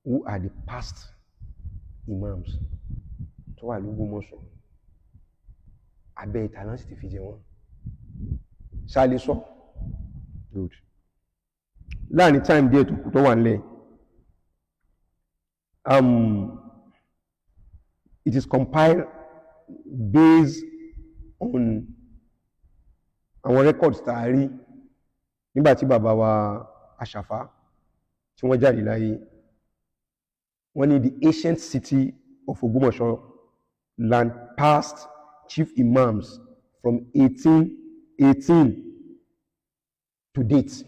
who are the past imams tó wà l'Ógbómọ̀ṣọ́ abẹ́ ìta náà sì ti fi jẹ wọ́n ṣáàlì sọ good láàrin time díẹ̀ tó kù tó wà nílẹ̀ it is compiled based on àwọn records tá a rí nígbàtí bàbá wa Àṣàfà tí wọ́n jáde láyé wọ́n ní the ancient city of Ogbomosho land passed chief imams from 1818 to date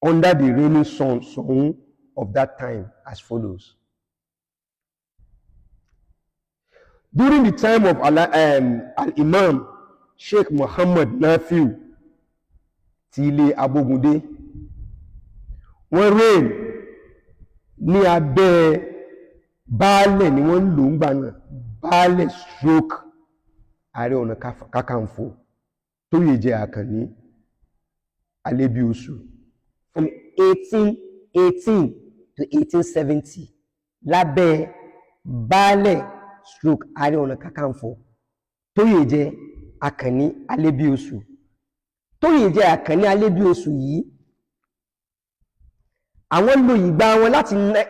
under the reigning son of that time as follows. During the time of Al-Imam Sheikh Muhammad Nafiu ti ilé Abogunde, wọ́n reign ní abẹ́ baálẹ̀ ni wọ́n lò ń gbà náà, baálẹ̀ stroke Ààrẹ Ọ̀nà Kakanfò tó yè jẹ́ Àkànní Alébíoṣù from 1818 to 1870 lábẹ́ baálẹ̀ stroke Ààrẹ Ọ̀nà Kakanfò tó yè jẹ́ Àkànní Alébíoṣù. Tó yè jẹ́ Àkànní Alébíoṣù yìí àwọn lò ìgbà wọn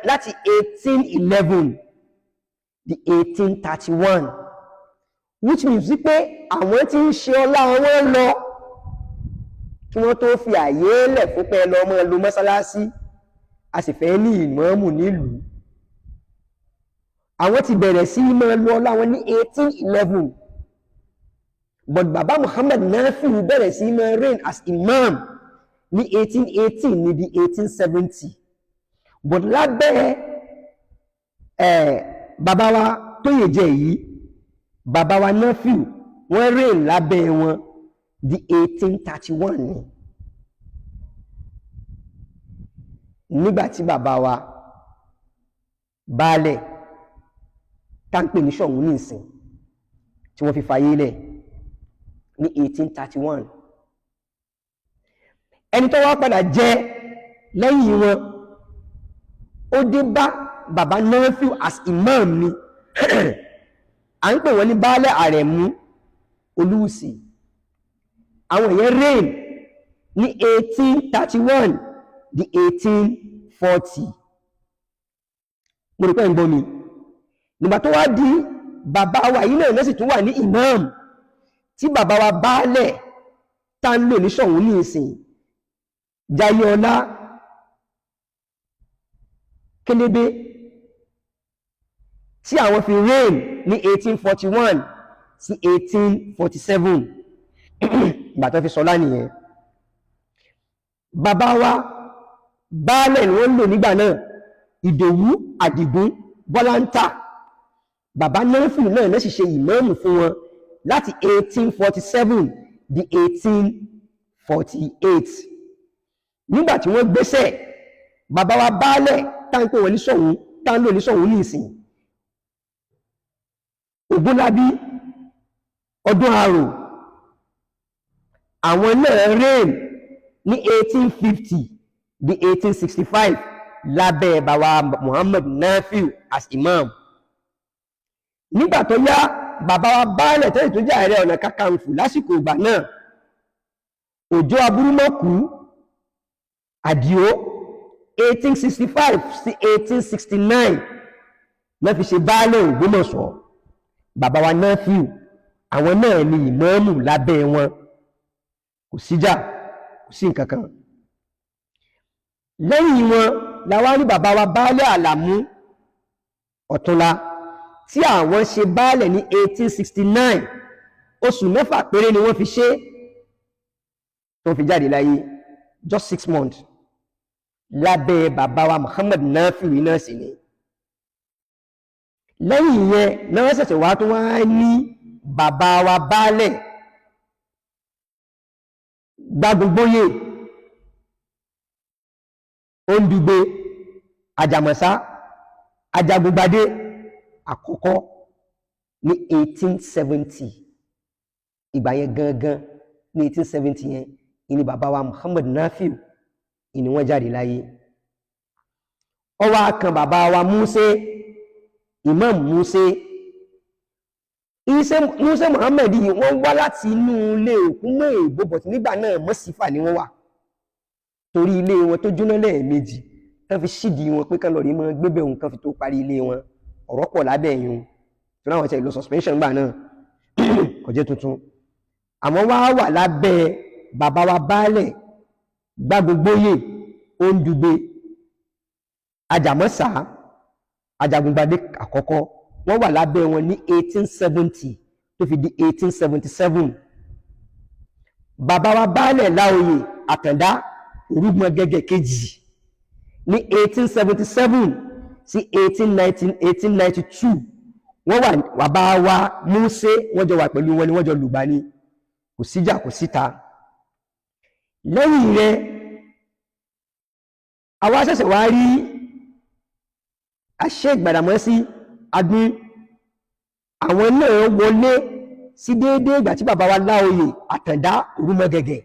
láti 1811 di 1831, which means pé àwọn tí ń ṣe ọlá wọn lọ kí wọ́n tó fi àyè lẹ̀ fún pé lọ mọ́ lo mọ́sálásí a sì fẹ́ ní ìmáàmù nílùú. Àwọn ti bẹ̀rẹ̀ sí mọ́ lo ọlá wọn ní 1811, but bàbá Muhammad Nafiu bẹ̀rẹ̀ sí mọ́ reign as imam ní 1818 ní di 1870, but lábẹ́ bàbá wa tó yè jẹ́ yìí bàbá wa Nafiu wọ́n reign lábẹ́ wọn di 1831 ni. Nígbàtí bàbá wa baálẹ̀ táǹpẹ̀ ní Ṣọ̀ún ní ìsìn tí wọ́n fi fayé lẹ̀ ní 1831, ẹni tó wá padà jẹ lẹ́yìn wọn ó dé bá bàbá Nafiu as imam ni à ń pè wọ́n ní baálẹ̀ Àrẹ̀mú Olúùsì. Àwọn èèyàn reign ní 1831 di 1840. Mo rí pé ń gbọ́ mi nígbà tó wá di bàbá wa yìí náà lẹ́sì tó wà ní imam tí bàbá wa baálẹ̀ tá ń lò ní Ṣọ̀ún ní ìsìn Jayéọlá Kélébé tí àwọn fi reign ní 1841 sí 1847 ìgbà tó fi sọlá nìyẹn. Bàbá wa baálẹ̀ ni wọ́n lò nígbà náà Ìdòwú Àdìgún Bọ́láńtà. Bàbá Nafiu náà lẹ́sì ṣe ìmáàmù fún wọn láti 1847 di 1848. Nígbàtí wọ́n gbéṣẹ̀ bàbá wa baálẹ̀ táǹpé wọn ní Ṣọ̀ún táǹlò ní Ṣọ̀ún ní ìsìn Ògúnlábí Ọdún Àrò, àwọn náà reign ní 1850 di 1865 lábẹ́ bàbá Muhammad Nafiu as imam. Nígbà tó yá bàbá wa baálẹ̀ tẹ́lẹ̀ tó jẹ́ Ààrẹ Ọ̀nà Kakanfò lásìkò ìgbà náà Òjó Aburúmọ́kù Àdìó 1865 sí 1869 náà fi ṣe baálẹ̀ Ògbómọ̀ṣọ́. Bàbá wa Nafiu àwọn náà ni ìmáàmù lábẹ́ wọn, kò síjà kò sí nǹkankan. Lẹ́yìn wọn la wá ní bàbá wa baálẹ̀ Àlàmú Ọ̀túnlá tí àwọn ṣe baálẹ̀ ní 1869, oṣù mẹ́fà péré ni wọ́n fi ṣe tó fi jáde láyé, just 6 months lábẹ́ bàbá wa Muhammad Nafiu náà sì ni. Lẹ́yìn yẹn náà ṣẹ̀ṣẹ̀ wá tó wá ní bàbá wa baálẹ̀ Gbágungbóyè Ondugbe Àjàmọ̀sá Ajagungbadé àkọ́kọ́ ní 1870. Ìgbà yẹn gangan ní 1870 yẹn ni bàbá wa Muhammad Nafiu ni wọ́n jáde láyé. ó wá kan bàbá wa Músé Imam Músé Músé Muhammad yìí wọ́n wá láti inú ilé òkú mọ́ èbó bọ̀tí nígbà náà Mọ́sífà ni wọ́n wà torí ilé wọn tó jóná lẹ́ẹ̀mejì kán fi ṣídìí wọn pé kán lọ rí mọ́ gbébẹ̀ òun kán fi tó parí ilé wọn ọ̀rọ̀ pọ̀ lábẹ́ ẹ̀yún tó láwọn ṣe ìlú suspension gbà náà kò jẹ́ tuntun àmọ́ wá wà lábẹ́ bàbá wa baálẹ̀ Gbágbógbóyè Ondugbe Àjàmọ́sà Ajagungbadé àkọ́kọ́ wọ́n wà lábẹ́ wọn ní 1870 tó fi di 1877 bàbá wa baálẹ̀ Láòyè Àtàndá Orúgbọ̀ngẹ̀gẹ̀ kejì ní 1877 sí 1892 wọ́n wà bá wa Músé wọ́n jọ wà pẹ̀lú wọn ni wọ́n jọ lùgbà ní kò síjà kò síta lẹ́yìn rẹ̀ àwa ṣẹ̀ṣẹ̀ wá rí Sheikh Gbàdàmọ́sí Adún àwọn náà wọlé sí déédéé ìgbà tí bàbá wa Láòyè Àtàndá Orúgbọ̀ngẹ̀gẹ̀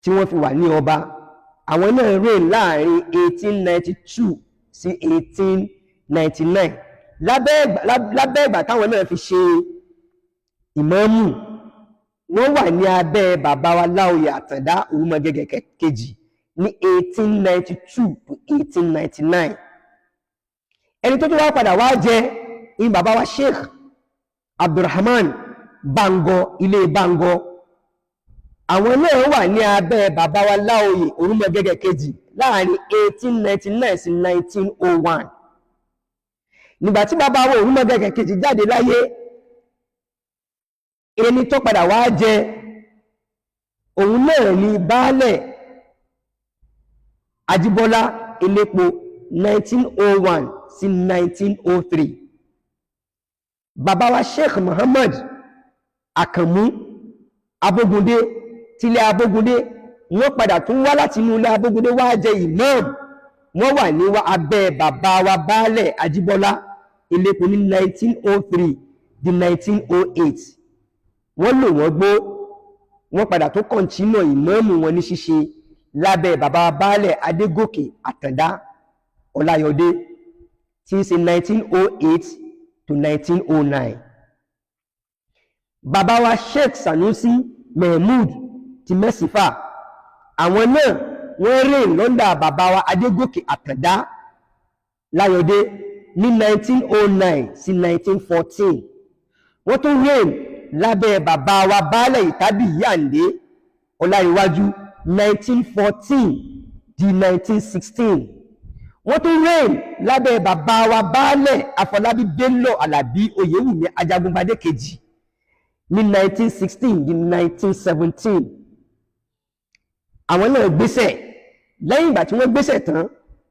tí wọ́n fi wà ní ọba àwọn náà reign láàrin 1892 sí 1899 lábẹ́ ìgbà táwọn náà fi ṣe ìmáàmù wọ́n wà ní abẹ́ bàbá wa Láòyè Àtàndá Orúgbọ̀ngẹ̀gẹ̀ kejì ní 1892 to 1899 ẹni tó wá padà wá jẹ ní bàbá wa Sheikh Abdulrahman Bango ilé Bango àwọn náà wà ní abẹ́ bàbá wa Láòyè Orúgbọ̀ngẹ̀gẹ̀ kejì láàrin 1899 sí 1901 nígbà tí bàbá wa Orúgbọ̀ngẹ̀gẹ̀ kejì jáde láyé ẹni tó padà wá jẹ òun náà ni baálẹ̀ Ajíbọ́lá Elépo 1901 sí 1903 bàbá wa Sheikh Muhammad Àkànmú Abógundé tílé Abógundé wọ́n padà tún wá láti inú ilé Abógundé wá jẹ imam wọ́n wà ní abẹ́ bàbá wa baálẹ̀ Ajíbọ́lá Elépo ní 1903 di 1908 wọ́n lò wọ́n gbó wọ́n padà tó kọ̀ntínú ìmáàmù wọn ní ṣíṣe lábẹ́ bàbá baálẹ̀ Adégòkè Àtàndá Ọláyọdé tí ń ṣe 1908 to 1909 bàbá wa Sheikh Sanusi Mahmood ti Mẹ́sífà àwọn náà wọ́n reign lọ́ndà bàbá wa Adégòkè Àtàndá Láyọdé ní 1909 sí 1914 wọ́n tún reign lábẹ́ bàbá wa baálẹ̀ Ìtàbí Yàndé Ọláríwájú 1914 di 1916 wọ́n tún reign lábẹ́ bàbá wa baálẹ̀ Afọlábí Bello Àlàbí Oyèwùmí Ajagungbadé kejì ní 1916 di 1917 àwọn náà gbéṣẹ̀ lẹ́yìn ìgbà tí wọ́n gbéṣẹ̀ tán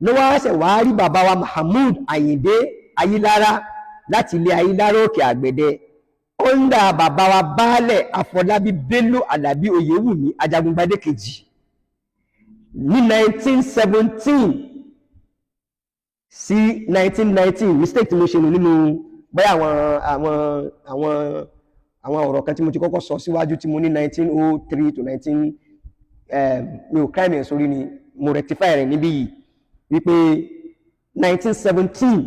ló wá ṣẹ̀ wá rí bàbá wa Mahmood Àyìndé Ayílára láti ilé Ayílára Òkè Àgbẹ̀dẹ ọ́ndà bàbá wa baálẹ̀ Afọlábí Bello Àlàbí Oyèwùmí Ajagungbadé kejì ní 1917 sí 1919 mistake tí mo ṣe nínú bóyá àwọn ọ̀rọ̀ kan tí mo ti kọ́kọ́ sọ síwájú tí mo ní 1903 to 19 mi ò crime ẹ̀ sórí ni mo rectify rẹ̀ níbí yìí wípé 1917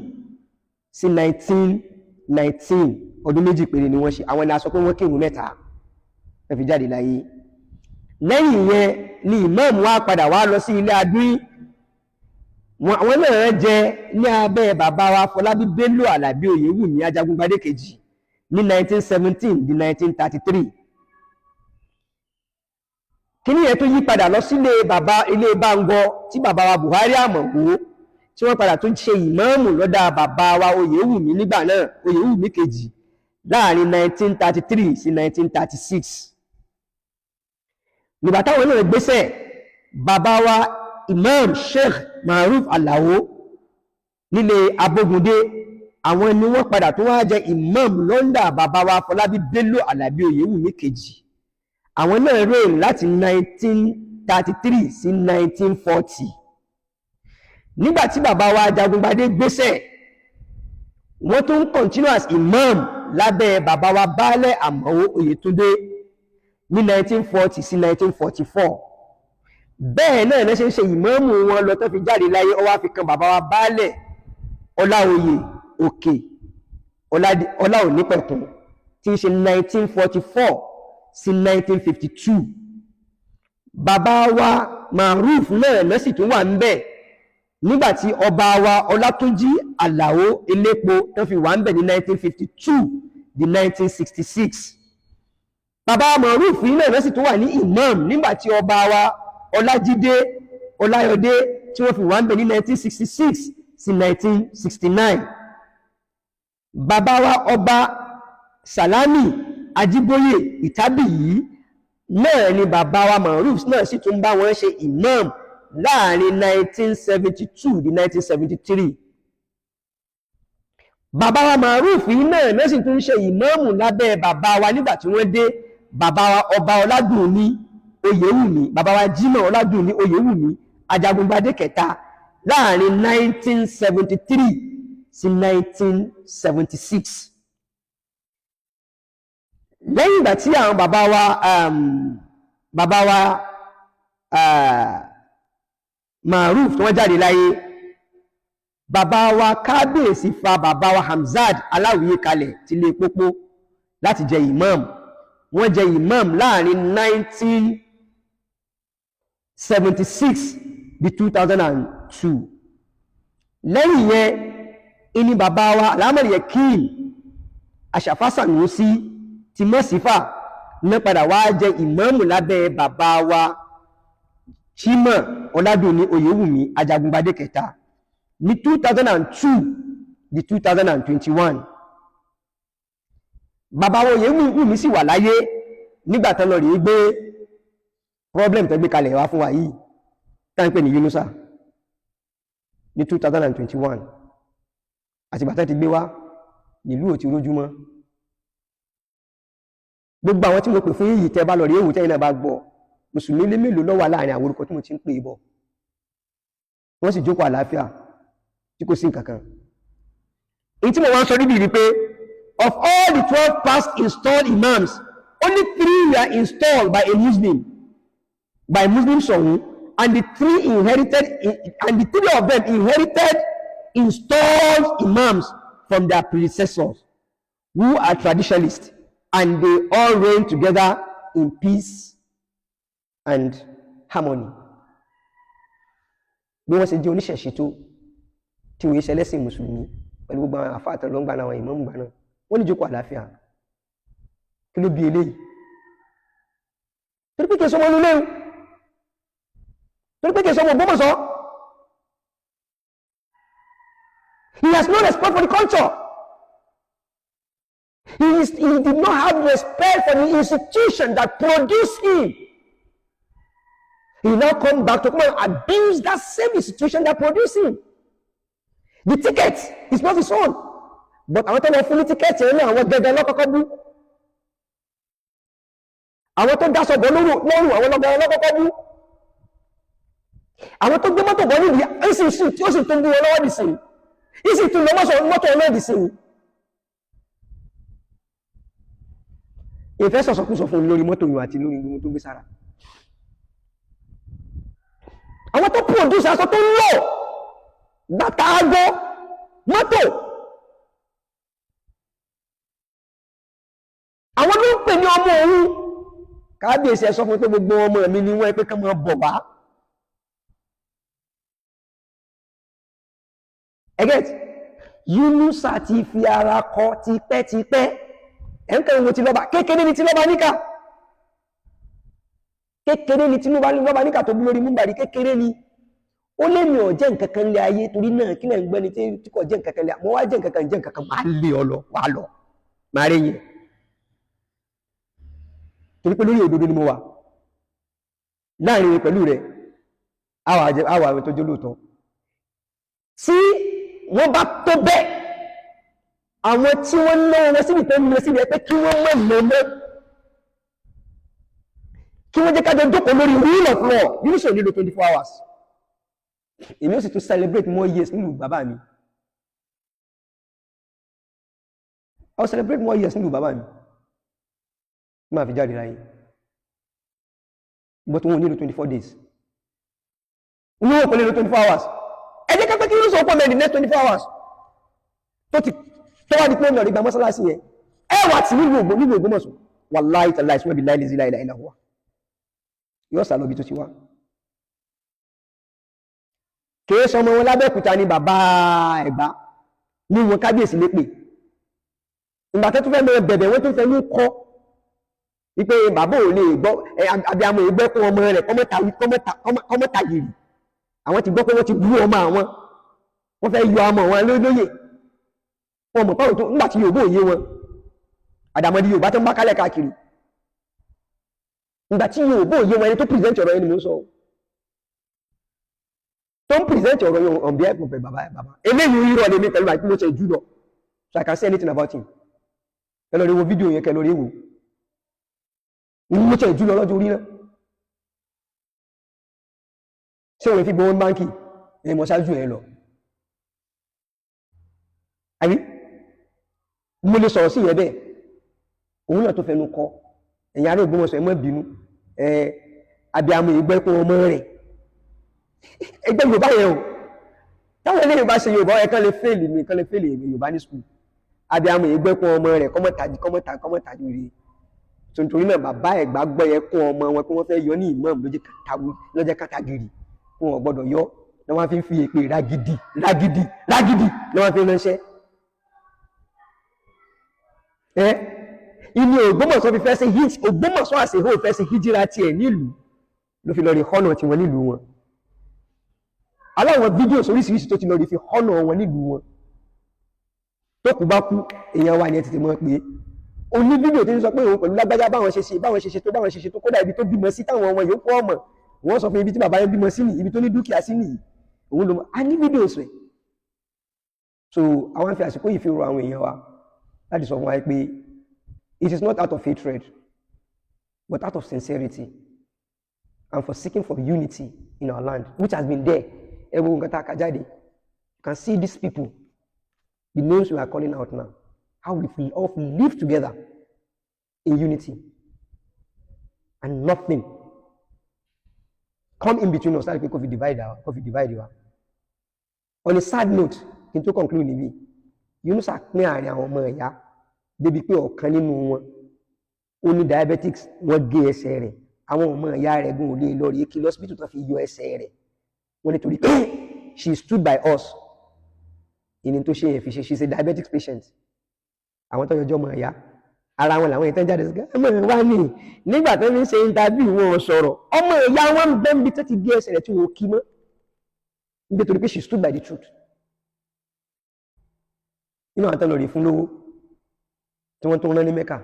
sí 1919 ọdún méjì péré ni wọ́n ṣe àwọn ilẹ̀ aṣọ pé wọ́n kírun mẹ́ta ẹ fi jáde láyé lẹ́yìn yẹn ni imam wá padà wá lọ sí ilé Adúyí àwọn náà jẹ ní abẹ́ bàbá wa Fọlábí Bello Àlàbí Oyèwùmí Ajagungbadé kejì ní 1917 di 1933 kí ni yẹn tó yí padà lọ sílé bàbá ilé Bango tí bàbá wa Buhari Àmọ̀wó tí wọ́n padà tún ṣe ìmáàmù lọ́dà bàbá wa Oyèwùmí nígbà náà Oyèwùmí kejì láàrin 1933 sí 1936 nígbà táwọn náà gbéṣẹ̀ bàbá wa Imam Sheikh Maruf Alao nílé Abógundé àwọn ni wọ́n padà tún wá jẹ imam lọ́ndà bàbá wa Fọlábí Bello Àlàbí Oyèwùmí kejì àwọn náà reign láti 1933 sí 1940 nígbàtí bàbá wa Ajagungbadé gbéṣẹ̀ wọ́n tún continue as imam lábẹ́ bàbá wa baálẹ̀ Àmọ̀wó Oyètúndé ní 1940 sí 1944 bẹ́ẹ̀ náà lẹ́ṣẹ́ ṣe ìmáàmù wọn lọ tó fi jáde láyé ó wá fi kan bàbá wa baálẹ̀ Ọláoyè Òkè Ọláonípẹ̀kun tí ń ṣe 1944 sí 1952. Bàbá wa Maruf náà lọ́sì tún wà ń bẹ̀ nígbàtí ọba wa Ọlátúnjí Àlàó Elépo tó fi wà ń bẹ̀ ní 1952 di 1966. Bàbá wa Maruf náà lọ́sì tún wà ní imam nígbàtí ọba wa Ọlájídé Ọláyọdé tí wọ́n fi wà ń bẹ̀ ní 1966 sí 1969. Bàbá wa ọba Sàlámì Ajíbóyè Ìtábìyí náà ni bàbá wa Maruf náà sì tún bá wọn ṣe imam láàrin 1972 di 1973. Bàbá wa Maruf náà sì tún ṣe ìmáàmù lábẹ́ bàbá wa nígbà tí wọ́n dé bàbá wa ọba Ọládùnní Oyèwùmí, bàbá wa Jímọ̀ Ọládùnní Oyèwùmí Ajagungbadé kẹta láàrin 1973 sí 1976. Lẹ́yìn ìgbà tí àwọn bàbá wa Maruf tí wọ́n jáde láyé, bàbá wa Kábíyèsí fa bàbá wa Hamzat Aláwìyé kalẹ̀ tí lé pópó láti jẹ imam. Wọ́n jẹ imam láàrin 1976 bí 2002. Lẹ́yìn yẹn ìní bàbá wa Alámọ̀rí Yakin Àṣàfà Sànúsí ti Mọ́sífà ní padà wá jẹ ìmáàmù lábẹ́ bàbá wa Jímọ̀ Ọládùnní Oyèwùmí Ajagungbadé kẹta ní 2002 di 2021. Bàbá wa Oyèwùmí sì wà láyé nígbàtán lọ rí gbé problem tó gbé kalẹ̀ wá fún wa yìí tá ń pè ní Yunusa ní 2021. Àti bàtà ti gbé wá nílùú ò ti rójúmọ́. Gbogbo àwọn tí mo pè fún yìí tẹ́ bá lọ rí èwù tẹ́yìn náà bá gbọ́, mùsùlùmí lé mélòó ló wà láàrin àwọn orúkọ tí mo ti ń pè bọ̀, wọ́n sì jókòó àlàáfíà tí kò sí nǹkankan. Èyí tí mo wá ń sọ níbi rí pé of all the 12 past installed imams, only 3 were installed by a Muslim, by Muslim Sọ̀hún, and the 3 of them inherited installed imams from their predecessors who are traditionalists, and they all reign together in peace and harmony. Bí wọ́n ṣe jẹ́ oníṣẹ̀ṣe tó tí wọ́n ṣe lẹ́sìn mùsùlùmí pẹ̀lú gbogbo àwọn àfáàtọ̀ ló ń gbà náà ìmáàmù gbà náà, wọ́n ní jókòó àlàáfíà. Kí ló bí eléyìí? Torí pé kí sọmọ nílé, torí pé kí sọmọ Ògbómọ̀ṣọ́. He has no respect for the culture. He did not have respect for the institution that produced him. He now come back to come and abuse that same institution that produced him. The ticket is not his own. But àwọn tó lọ fún ní ticket yẹn náà àwọn gẹ́gẹ́ lọ́kọ́kọ́ bú. Àwọn tó dáṣọ bọ̀ lọ́rùn àwọn lọ́gẹ́gẹ́ lọ́kọ́kọ́ bú. Àwọn tó gbé mọ́tò bọ̀ níbi ẹ̀sìn tí ó sì tó ń bú wọn lọ́wọ́ dìsìn. Ìsìn tó lọ mọ́tò ọlọ́dì sí. Ìfẹ́ sọ̀sọ̀kúsọ fún lórí mọ́tò yìí àti lórí gbogbo tó gbé sára. Àwọn tó produce aṣọ tó ń lọ bàtà agbọ́ mọ́tò. Àwọn ló ń pè ní ọmọ òun. Kábíyèsí ẹ sọ fún pé gbogbo ọmọ mi ni wọ́n pé ká máa bọ̀ wá. Ẹgẹ́t, Yunusa ti fi ara kọ tipẹ́tipẹ́. Ẹ̀ńkẹ́ ìwò ti lọ́ba, kékeré ni ti lọ́ba níkà. Kékeré ni tí lọ́ba níkà tó bí lórí múmbàrí kékeré ni. Ó lé mi ò jẹ́ nǹkankan lé ayé torí náà kí lẹ́ ń gbẹ́ni tí kò jẹ́ nǹkankan lé. Mo wá jẹ́ nǹkankan máa lé ọ lọ, wà lọ, máa rí yẹn. Torí pé lórí òdodo ni mo wà. Láàrin rẹ̀ pẹ̀lú rẹ̀, àwà àwọn tó jẹ́ lóòótọ́. Tí wọ́n bá tó bẹ́ẹ̀, àwọn tí wọ́n náwó wọn síbi tó ń lọ síbi ẹ pé kí wọ́n mọ̀ lọ́mọ́, kí wọ́n jẹ́ kájọ jókòó lórí rule of law. Yóò ṣe nílò 24 hours. Èmi ó sì tún celebrate more years nílùú bàbá mi. I will celebrate more years nílùú bàbá mi. Máa fi jáde láyé. But wọ́n nílò 24 days. ní òkú lè lo 24 hours ẹ jẹ́ kápẹ́ kí ló sọ pọ̀ mẹ́rin next 24 hours tó wá di pé lọ́rí gba mọ́sálásí yẹn ẹ wà tí nílùú Ògbómọ̀ṣọ́ wallahi tallahi ìsúnmọ́ bí láìlẹ̀ láìlẹ̀ ìlàwọ́ yóò sà lọ́bí tó ti wá kìí sọmọ wọn lábẹ́òkúta ní bàbá Ẹ̀gbá ní wọn kábíyèsí lépè ìgbà tó tún fẹ́ mọ́ bẹ̀bẹ̀ wọ́n tó fẹ́ ní kọ́ wípé bàbá ò lè gbọ́ abiyamọ ìgbẹ́kún ọmọ rẹ̀ kọ́mọ́ta yìí àwọn ti gbọ́ pé wọ́n ti bú ọmọ àwọn wọ́n fẹ́ yọ ọmọ wọn lóyè wọn mọ̀ pàrọ̀ tó nígbà tí Yorùbá òye wọn àdàmọ̀dì Yorùbá tó ń bá kálẹ̀ káàkiri nígbà tí Yorùbá òye wọn ẹni tó pìrìsẹ́ntì ọ̀rọ̀ ẹni mò ń sọ tó ń pìrìsẹ́ntì ọ̀rọ̀ yẹn on behalf of bàbá eléyìí irọ́ lèmi pẹ̀lú àti mo ṣe jù lọ so I can say anything about him ẹ lọ rí wo fídíò yẹn kẹ lọ rí wò mo ṣe jù lọ lọ́jọ́ orí náà ṣé òun fi gbowó báńkì ẹ mọ̀ ṣáájú ẹ lọ àbí mo lè sọ̀rọ̀ sí ìyẹn bẹ́ẹ̀ òun náà tó fẹnu kọ ẹ̀yìn ará Ògbómọ̀ṣọ́ ẹ má bínú abiyamọ ìgbẹ́kún ọmọ rẹ̀ ẹgbẹ́ Yorùbá yẹn o táwọn eléyìí bá ṣe Yorùbá ẹ̀ kán lè fèèlì mi kán lè fèèlì Yorùbá ní skul abiyamọ ìgbẹ́kún ọmọ rẹ̀ kọ́mọ́tàjú rí nítorí náà bàbá Ẹ̀gbá gbọ́ yẹ kún ọmọ wọn pé wọ́n fẹ́ yọ ní imam lọ́jẹ́ kátàgìrì fún wọn gbọ́dọ̀ yọ ní wọ́n fi ń fi èpè rágídì ní wọ́n fi ń ránṣẹ́ inú Ògbómọ̀ṣọ́ fi fẹ́ sí Ògbómọ̀ṣọ́ àṣehó fẹ́ sí hijira tiẹ̀ nílùú ló fi lọ rí họ́nà tí wọ́n nílùú wọn aláwọn fídíò oríṣiríṣi tó ti lọ rí fi họ́nà wọn nílùú wọn tó kù bá kú èèyàn wa ni ẹ ti mọ̀ pé ó ní fídíò tí ń sọ pé òun pẹ̀lú lágbájá báwọn ṣe ṣe tó kódà ibi tó bímọ sí táwọn ọmọ yòókù ọmọ wọ́n sọ fún ibi tí bàbá yẹn bímọ sí ní ibi tó ní dúkìá sí nìyí òun ló mọ̀ a ní fídíò rẹ̀ so àwọn fi àsìkò yìí fi rọ àwọn èèyàn wa láti sọ fún wa pé it is not out of hatred but out of sincerity and for seeking for unity in our land which has been there ever nǹkan tá a kà jáde you can see these people the names we are calling out now how we all live together in unity and nothing come in between us like COVID divide wa on a sad note kí n tó conclude níbí Yunusa pín àárín àwọn ọmọ ẹ̀yà débi pé ọ̀kan nínú wọn ó ní diabetics wọ́n gé ẹsẹ̀ rẹ̀ àwọn ọmọ ẹ̀yà rẹ̀ gùn ò lè lọ rí kí lọ́sibítù tó fi yọ ẹsẹ̀ rẹ̀ wọ́n nítorí pé she stood by us ìní tó ṣe yẹn fi ṣe she is a diabetic patient àwọn tó yọjọ́ ọmọ ẹ̀yà ara wọn làwọn ìtàn jáde sí ọmọ ẹ̀wá ní nígbà tó ń ṣe interview wọn sọ̀rọ̀ ọmọ ẹ̀yà wọn bẹ́ẹ̀ bí tó ti gé ẹsẹ̀ rẹ̀ tí wọ́n kí mọ́ nítorí pé she stood by the truth inú àwọn tó lọ rí fún lówó tí wọ́n tó rán ní Mẹ́kà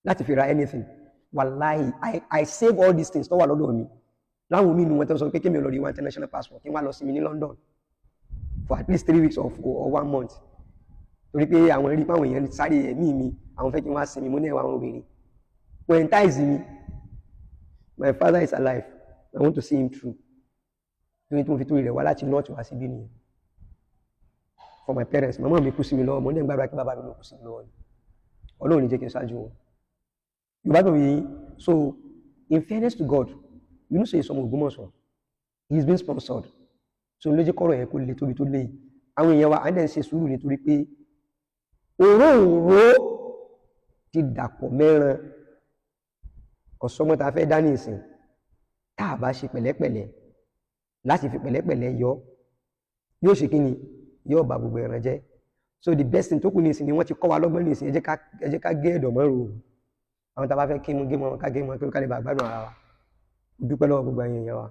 láti fi ra anything wàláhì I save all these things tó wà lọ́dọ̀ mi láwọn omi inú wọn tó sọ pé kí mi lọ rí one international passport kí wọ́n lọ sí mi ní London for at least 3 weeks or 1 month torí pé àwọn rí páwọn èèyàn sáré ẹ̀mí mi àwọn fẹ́ kí wọ́n á sinmi mú ní ẹ̀wà àwọn obìnrin wọ́n entice me my father is alive I want to see him through lórí tí mo fi torí rẹ̀ wá láti north wá síbí nìyẹn for my parents màmá mi kú sí mi lọ́wọ́ mo ní gbàdúrà kí bàbá mi ló kú sí mi lọ́wọ́ ni Ọlọ́run ní jẹ́ kí n ṣáájú wọn Yorùbá tó yìí so in fairness to God you know say sọmọ Ògbómọ̀ṣọ́ he is being sponsored so ló jẹ́ kọ́rọ̀ yẹn kó le tóbi tó lé àwọn èèyàn wa á dẹ̀ ń ṣe sùúrù nítorí pé òróǹro ti dàpọ̀ mẹ́ran ọ̀sọ́mọ́ ta fẹ́ dání ìsìn tá a bá ṣe pẹ̀lẹ́pẹ̀lẹ́ láti fi pẹ̀lẹ́pẹ̀lẹ́ yóò ṣe kí ni yóò bá gbogbo ẹran jẹ́ so the best thing tó kù ní ìsìn ni wọ́n ti kọ́ wa lọ́gbọ́n ní ìsìn ẹ jẹ́ ká gé ẹ̀dọ̀ mọ́rò àwọn tá a bá fẹ́ kí mú gé mọ́ ká gé mọ́ kí ó ká lè bá gbádùn ara wa dúpẹ́ lọ́wọ́ gbogbo ẹ̀yin èèyàn wa.